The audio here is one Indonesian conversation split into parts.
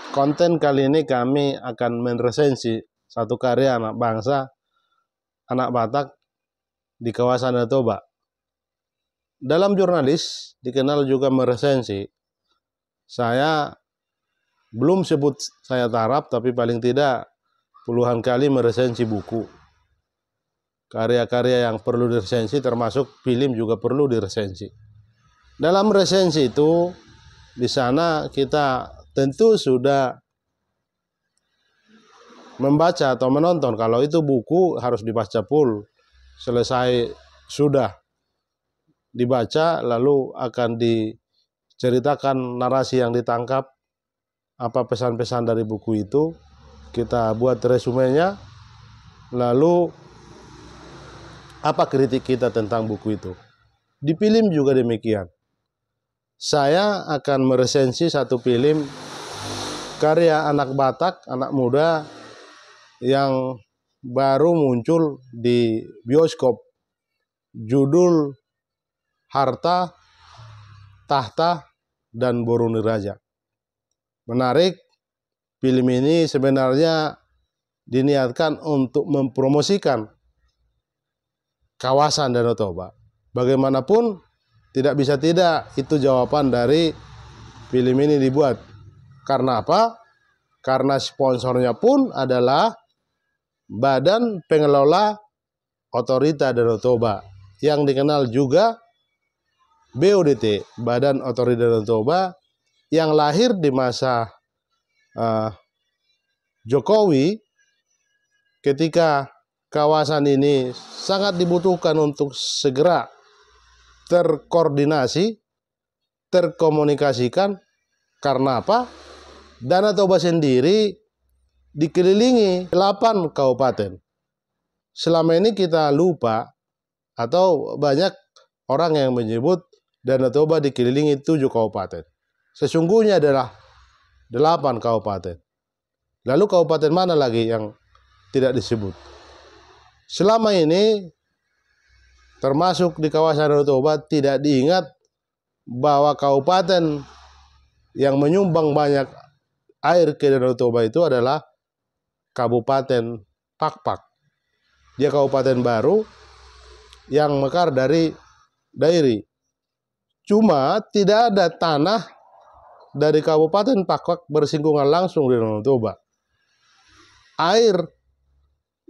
Konten kali ini kami akan meresensi satu karya anak bangsa, anak Batak di kawasan Danau Toba. Dalam jurnalis dikenal juga meresensi. Saya belum sebut saya taraf, tapi paling tidak puluhan kali meresensi buku. Karya-karya yang perlu diresensi termasuk film juga perlu diresensi. Dalam resensi itu, di sana kita tentu sudah membaca atau menonton. Kalau itu buku harus dibaca full. Selesai sudah dibaca, lalu akan diceritakan narasi yang ditangkap, apa pesan-pesan dari buku itu. Kita buat resumenya, lalu apa kritik kita tentang buku itu. Di film juga demikian. Saya akan meresensi satu film karya anak Batak, anak muda yang baru muncul di bioskop. Judul Harta, Tahta, dan Boroni Raja. Menarik, film ini sebenarnya diniatkan untuk mempromosikan kawasan Danau Toba. Bagaimanapun tidak bisa tidak, itu jawaban dari film ini dibuat. Karena apa? Karena sponsornya pun adalah Badan Pengelola Otorita Danau Toba, yang dikenal juga BODT, Badan Otorita Danau Toba, yang lahir di masa Jokowi ketika kawasan ini sangat dibutuhkan untuk segera terkoordinasi, terkomunikasikan. Karena apa? Danau Toba sendiri dikelilingi 8 kabupaten. Selama ini kita lupa atau banyak orang yang menyebut Danau Toba dikelilingi 7 kabupaten. Sesungguhnya adalah 8 kabupaten. Lalu kabupaten mana lagi yang tidak disebut? Selama ini termasuk di kawasan Danau Toba tidak diingat bahwa kabupaten yang menyumbang banyak air ke Danau Toba itu adalah Kabupaten Pakpak. Dia kabupaten baru yang mekar dari Dairi. Cuma tidak ada tanah dari Kabupaten Pakpak bersinggungan langsung di Danau Toba. Air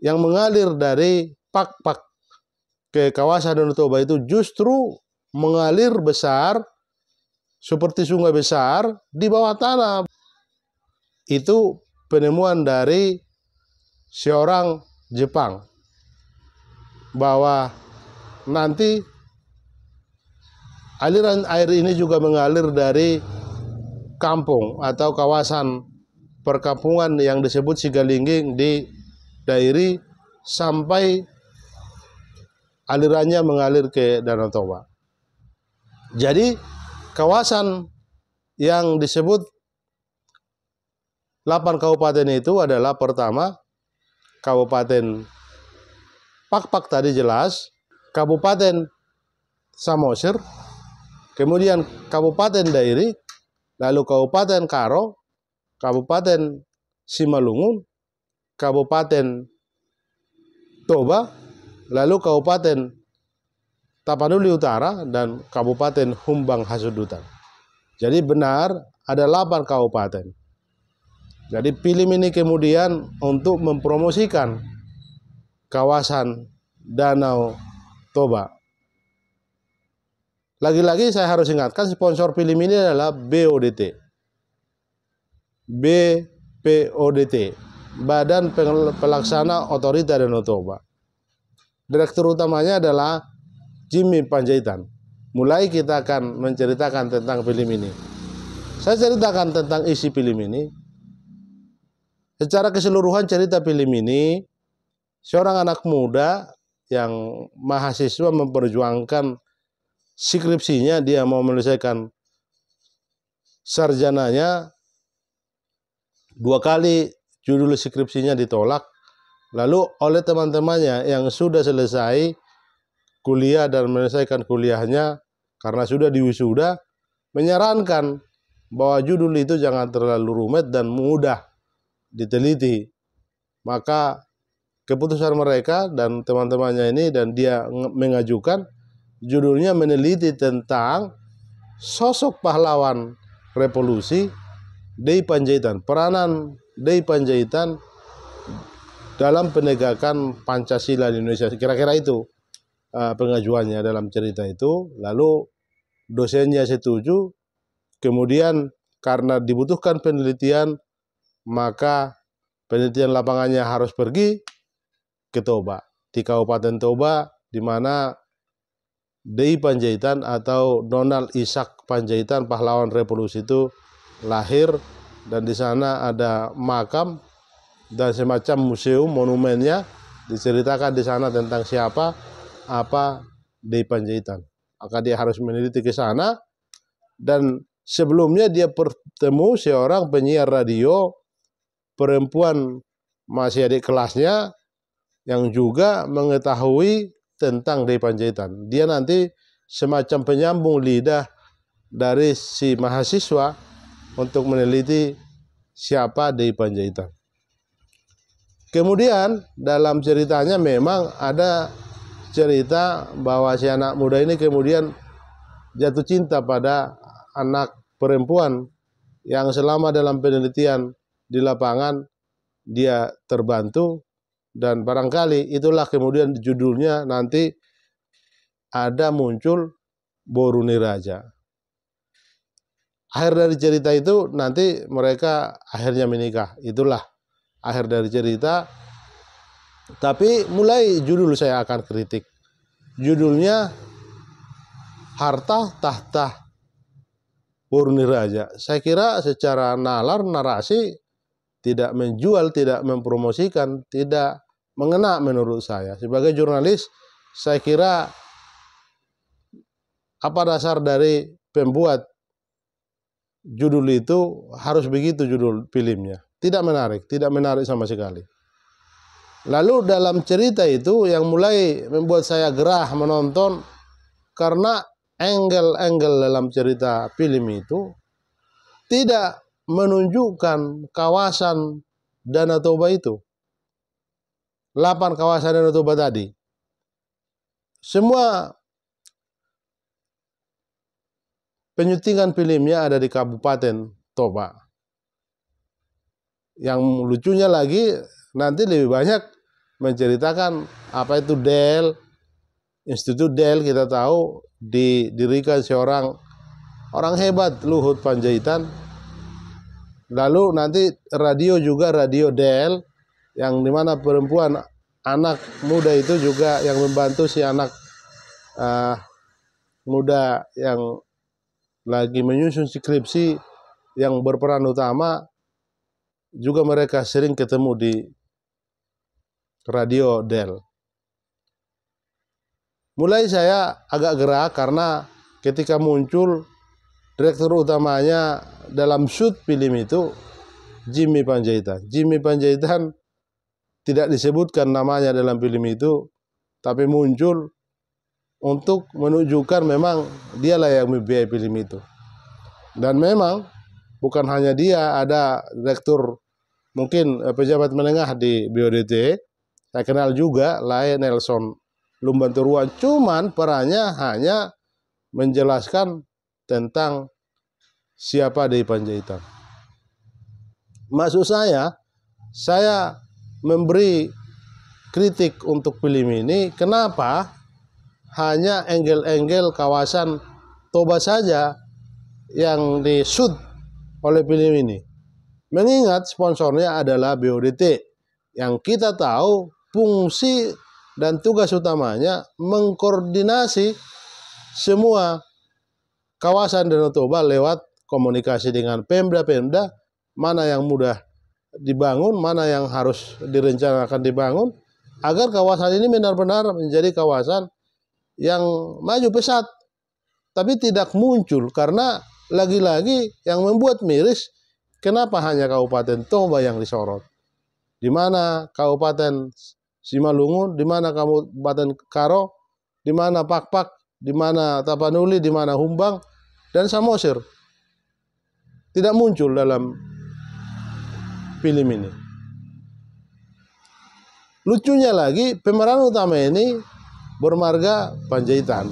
yang mengalir dari Pakpak ke kawasan Danau Toba itu justru mengalir besar seperti sungai besar di bawah tanah. Itu penemuan dari seorang Jepang, bahwa nanti aliran air ini juga mengalir dari kampung atau kawasan perkampungan yang disebut Sigalingging di Dairi sampai alirannya mengalir ke Danau Toba. Jadi kawasan yang disebut 8 kabupaten itu adalah pertama Kabupaten Pakpak tadi jelas, Kabupaten Samosir, kemudian Kabupaten Dairi, lalu Kabupaten Karo, Kabupaten Simalungun, Kabupaten Toba, lalu Kabupaten Tapanuli Utara, dan Kabupaten Humbang Hasudutan. Jadi benar ada 8 kabupaten. Jadi film ini kemudian untuk mempromosikan kawasan Danau Toba. Lagi-lagi saya harus ingatkan, sponsor film ini adalah BODT. BPODT, Badan Pelaksana Otorita Danau Toba. Direktur utamanya adalah Jimmy Panjaitan. Mulai kita akan menceritakan tentang film ini. Saya ceritakan tentang isi film ini. Secara keseluruhan cerita film ini, seorang anak muda yang mahasiswa memperjuangkan skripsinya, dia mau menyelesaikan sarjananya, 2 kali judul skripsinya ditolak. Lalu oleh teman-temannya yang sudah selesai kuliah dan menyelesaikan kuliahnya karena sudah diwisuda, menyarankan bahwa judul itu jangan terlalu rumit dan mudah diteliti. Maka keputusan mereka dan teman-temannya ini dan dia mengajukan judulnya meneliti tentang sosok pahlawan revolusi Dei Panjaitan, peranan Dei Panjaitan dalam penegakan Pancasila di Indonesia. Kira-kira itu pengajuannya dalam cerita itu. Lalu dosennya setuju. Kemudian karena dibutuhkan penelitian, maka penelitian lapangannya harus pergi ke Toba, di Kabupaten Toba, di mana Dei Panjaitan atau Donald Ishak Panjaitan pahlawan revolusi itu lahir, dan di sana ada makam dan semacam museum monumennya, diceritakan di sana tentang siapa apa Dei Panjaitan. Maka dia harus meneliti ke sana, dan sebelumnya dia bertemu seorang penyiar radio perempuan masih adik kelasnya yang juga mengetahui tentang Dei Panjaitan. Dia nanti semacam penyambung lidah dari si mahasiswa untuk meneliti siapa Dei Panjaitan. Kemudian dalam ceritanya memang ada cerita bahwa si anak muda ini kemudian jatuh cinta pada anak perempuan yang selama dalam penelitian di lapangan dia terbantu, dan barangkali itulah kemudian judulnya nanti ada muncul Boruni Raja. Akhir dari cerita itu nanti mereka akhirnya menikah. Itulah akhir dari cerita. Tapi mulai judul saya akan kritik. Judulnya Harta Tahta Boruni Raja. Saya kira secara nalar narasi tidak menjual, tidak mempromosikan, tidak mengena menurut saya. Sebagai jurnalis, saya kira apa dasar dari pembuat judul itu harus begitu judul filmnya. Tidak menarik sama sekali. Lalu dalam cerita itu yang mulai membuat saya gerah menonton, karena angle-angle dalam cerita film itu tidak menunjukkan kawasan Danau Toba itu. 8 kawasan Danau Toba tadi. Semua penyutingan filmnya ada di Kabupaten Toba. Yang lucunya lagi nanti lebih banyak menceritakan apa itu DEL, Institut DEL kita tahu didirikan seorang orang hebat, Luhut Panjaitan. Lalu nanti radio juga radio DEL, yang dimana perempuan anak muda itu juga yang membantu si anak muda yang lagi menyusun skripsi yang berperan utama, juga mereka sering ketemu di radio DEL. Mulai saya agak gerak karena ketika muncul direktur utamanya dalam shoot film itu Jimmy Panjaitan. Jimmy Panjaitan tidak disebutkan namanya dalam film itu, tapi muncul untuk menunjukkan memang dialah yang membiayai film itu. Dan memang bukan hanya dia, ada direktur mungkin pejabat menengah di BODT, saya kenal juga, lain Nelson Lumbanturuan, cuman perannya hanya menjelaskan tentang siapa Dei Panjaitan. Maksud saya memberi kritik untuk film ini, kenapa hanya angle-angle kawasan Toba saja yang di-shoot oleh film ini. Mengingat sponsornya adalah BODT, yang kita tahu fungsi dan tugas utamanya mengkoordinasi semua kawasan Danau Toba lewat komunikasi dengan Pemda-Pemda, mana yang mudah dibangun, mana yang harus direncanakan dibangun, agar kawasan ini benar-benar menjadi kawasan yang maju pesat. Tapi tidak muncul, karena lagi-lagi yang membuat miris, kenapa hanya Kabupaten Toba yang disorot? Di mana Kabupaten Simalungun, di mana Kabupaten Karo, di mana Pakpak, di mana Tapanuli, di mana Humbang, dan Samosir. tidak muncul dalam film ini. Lucunya lagi, pemeran utama ini bermarga Panjaitan,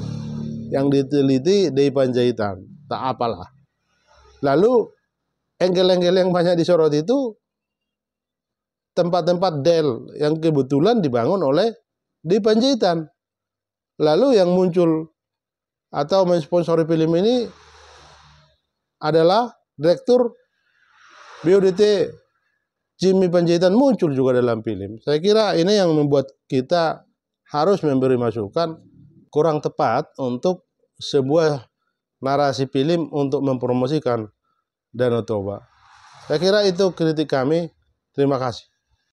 yang diteliti di Panjaitan, tak apalah. Lalu angle-angle yang banyak disorot itu tempat-tempat del yang kebetulan dibangun oleh di Panjaitan. Lalu yang muncul atau mensponsori film ini adalah direktur BODT Jimmy Panjaitan, muncul juga dalam film. Saya kira ini yang membuat kita harus memberi masukan kurang tepat untuk sebuah narasi film untuk mempromosikan Danau Toba. Saya kira itu kritik kami. Terima kasih.